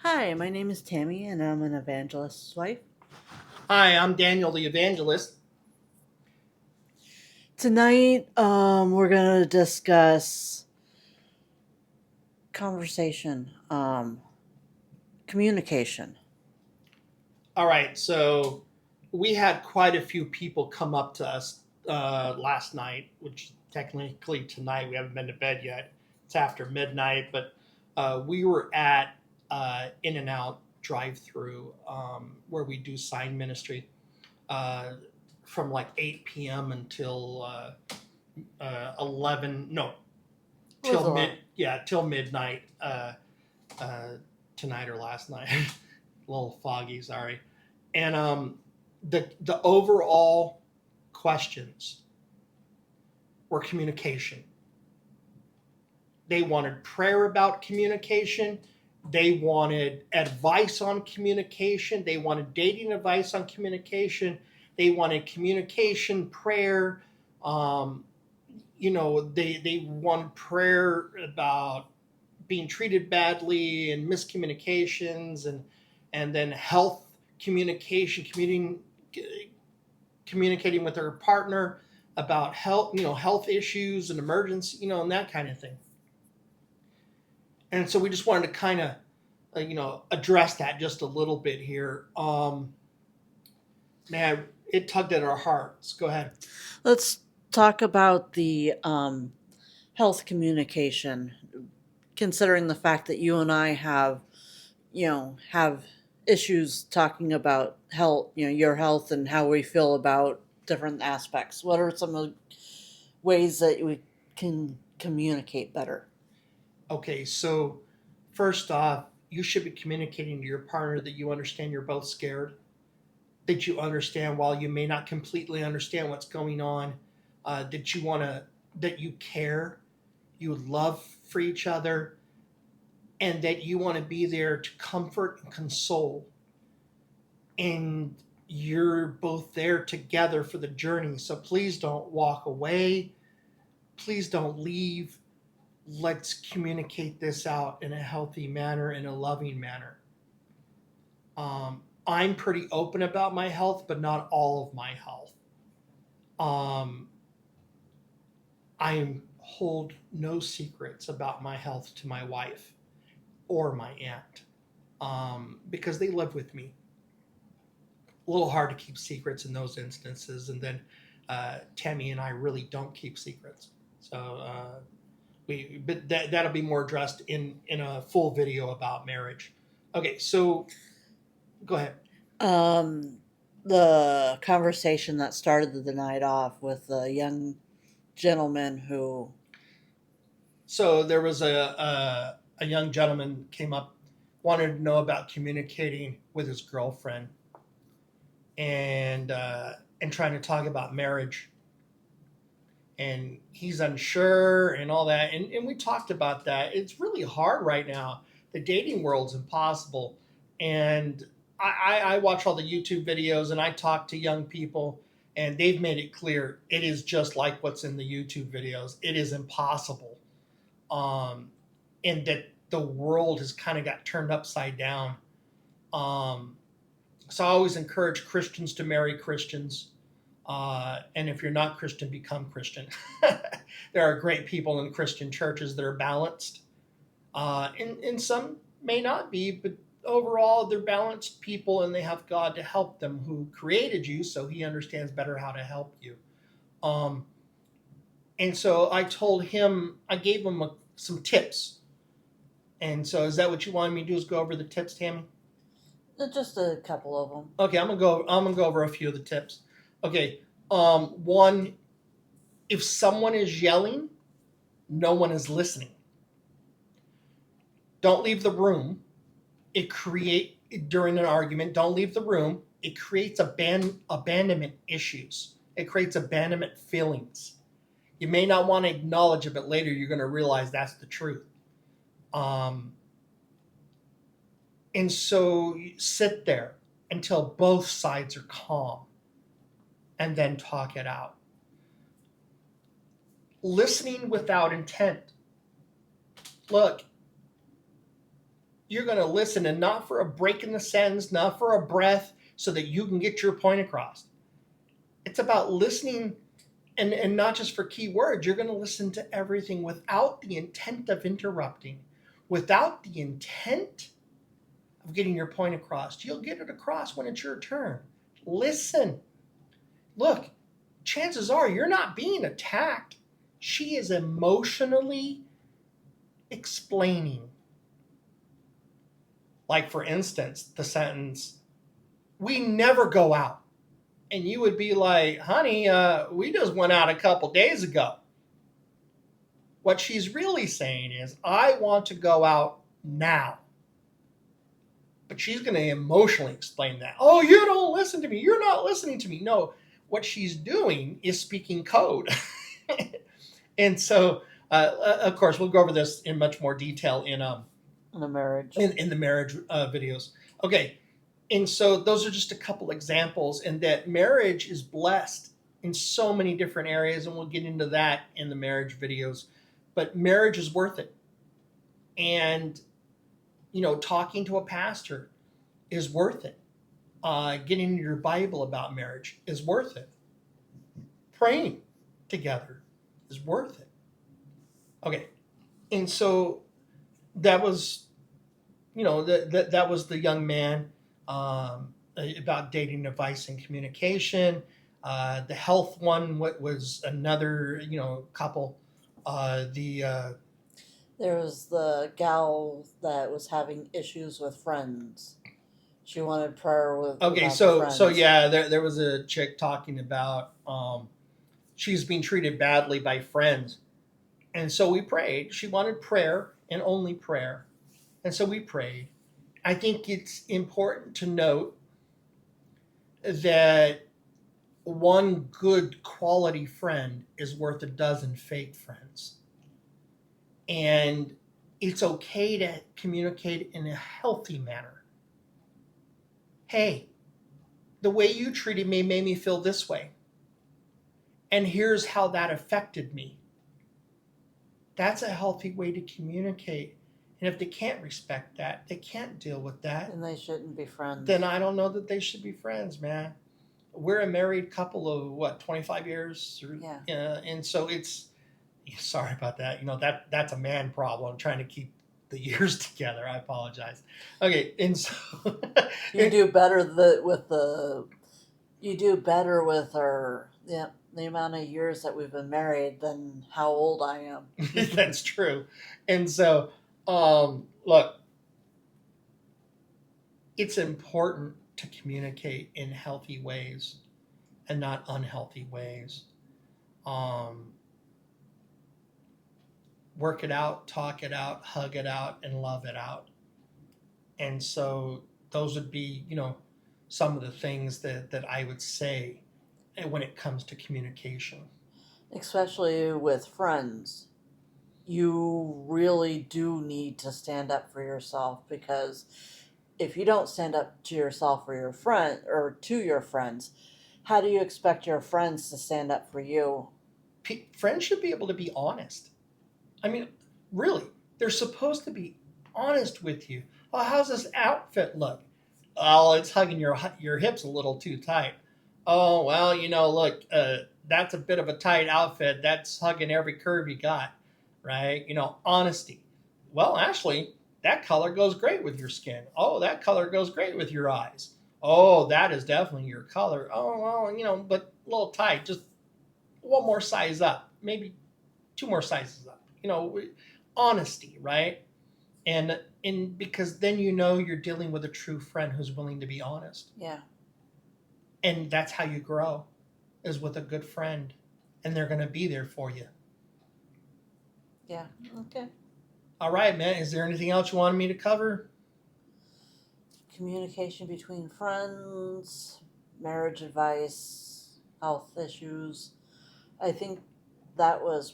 Hi, my name is Tammy, and I'm an evangelist's wife. Hi, I'm Daniel the Evangelist. Tonight, we're gonna discuss conversation, communication. All right, so we had quite a few people come up to us last night, which technically tonight we haven't been to bed yet. It's after midnight, but we were at In and Out drive-through where we do sign ministry uh, from like 8 p.m. until 11. No, It was till a lot. till midnight uh, tonight or last night. A little foggy, sorry. And the overall questions were communication. They wanted prayer about communication. They wanted advice on communication. They wanted dating advice on communication. They wanted communication, prayer. Um, they wanted prayer about being treated badly and miscommunications and then health communication, communicating with their partner about health issues and emergency, and that kind of thing. And so we just wanted to kind of address that just a little bit here. Man, it tugged at our hearts. Go ahead. Let's talk about the health communication, considering the fact that you and I have issues talking about health, your health and how we feel about different aspects. What are some of the ways that we can communicate better? Okay, so first off, you should be communicating to your partner that you understand you're both scared, that you understand while you may not completely understand what's going on, that you care, you love for each other, and that you want to be there to comfort and console. And you're both there together for the journey. So please don't walk away. Please don't leave. Let's communicate this out in a healthy manner, in a loving manner. I'm pretty open about my health, but not all of my health. Um, I hold no secrets about my health to my wife or my aunt because they live with me. A little hard to keep secrets in those instances, and then Tammy and I really don't keep secrets. So but that'll be more addressed in a full video about marriage. Okay, so go ahead. Um, the conversation that started the night off with the young gentleman who, So there was a young gentleman came up, wanted to know about communicating with his girlfriend and trying to talk about marriage, and he's unsure and all that, and we talked about that. It's really hard right now. The dating world's impossible, and I watch all the YouTube videos and I talk to young people, and they've made it clear it is just like what's in the YouTube videos. It is impossible, um, and that the world has kind of got turned upside down. Um, so I always encourage Christians to marry Christians. And if you're not Christian, become Christian. There are great people in Christian churches that are balanced, and some may not be, but overall, they're balanced people and they have God to help them who created you, so He understands better how to help you. Um, and so I gave him some tips. And so, is that what you wanted me to do? Is go over the tips, Tammy? just a couple of them. Okay, I'm gonna go over a few of the tips. Okay, one, if someone is yelling, no one is listening. Don't leave the room. It create During an argument. Don't leave the room. It creates abandonment issues. It creates abandonment feelings. You may not want to acknowledge it, but later you're going to realize that's the truth. Um, and so you sit there until both sides are calm, and then talk it out. Listening without intent. Look, You're going to listen, and not for a break in the sentence, not for a breath, so that you can get your point across. It's about listening, and not just for key words. You're going to listen to everything without the intent of interrupting, without the intent of getting your point across. You'll get it across when it's your turn. Listen. Look, chances are you're not being attacked. She is emotionally explaining. Like, for instance, the sentence, "We never go out." And you would be like, "Honey, we just went out a couple days ago." What she's really saying is, "I want to go out now." But she's going to emotionally explain that. "Oh, you don't listen to me. You're not listening to me." No, what she's doing is speaking code. And so, of course, we'll go over this in much more detail in a marriage. in the marriage videos. Okay, and so those are just a couple examples, and that marriage is blessed in so many different areas, and we'll get into that in the marriage videos. But marriage is worth it. And, talking to a pastor is worth it. Getting your Bible about marriage is worth it. Praying together is worth it. Okay, and so that was, that was the young man about dating advice and communication. The health one was another, couple. There was the gal that was having issues with friends. She wanted prayer with. Okay, so yeah, there was a chick talking about she's being treated badly by friends, and so we prayed. She wanted prayer and only prayer, and so we prayed. I think it's important to note that one good quality friend is worth a dozen fake friends. And it's okay to communicate in a healthy manner. "Hey, the way you treated me made me feel this way. And here's how that affected me." That's a healthy way to communicate. And if they can't respect that, they can't deal with that, then they shouldn't be friends. Then I don't know that they should be friends, man. We're a married couple of 25 years? Yeah. And so it's, sorry about that. That's a man problem, trying to keep the years together. I apologize. Okay, and so you do better with our the amount of years that we've been married than how old I am. That's true. And so, look, it's important to communicate in healthy ways and not unhealthy ways. Work it out, talk it out, hug it out, and love it out. And so those would be, some of the things that I would say when it comes to communication. Especially with friends. You really do need to stand up for yourself, because if you don't stand up to yourself or your friend or to your friends, how do you expect your friends to stand up for you? Friends should be able to be honest. I mean, really, they're supposed to be honest with you. "Oh, how's this outfit look?" "Oh, it's hugging your hips a little too tight." "Oh, well, look, that's a bit of a tight outfit. That's hugging every curve you got," right? Honesty. "Well, actually, that color goes great with your skin." "Oh, that color goes great with your eyes." "Oh, that is definitely your color." "Oh, well, but a little tight. Just one more size up. Maybe 2 more sizes up." Honesty, right? And because then you're dealing with a true friend who's willing to be honest. Yeah. And that's how you grow, is with a good friend, and they're going to be there for you. Yeah. Okay. All right, man. Is there anything else you wanted me to cover? Communication between friends, marriage advice, health issues. I think that was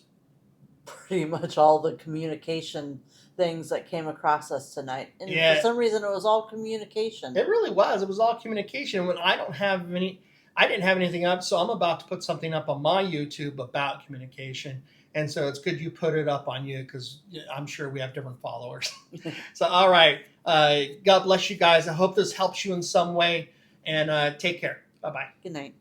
pretty much all the communication things that came across us tonight. And for some reason, it was all communication. It really was. It was all communication. When I didn't have anything up, so I'm about to put something up on my YouTube about communication. And so it's good you put it up on you, because I'm sure we have different followers. So, all right. God bless you guys. I hope this helps you in some way, and take care. Bye bye. Good night.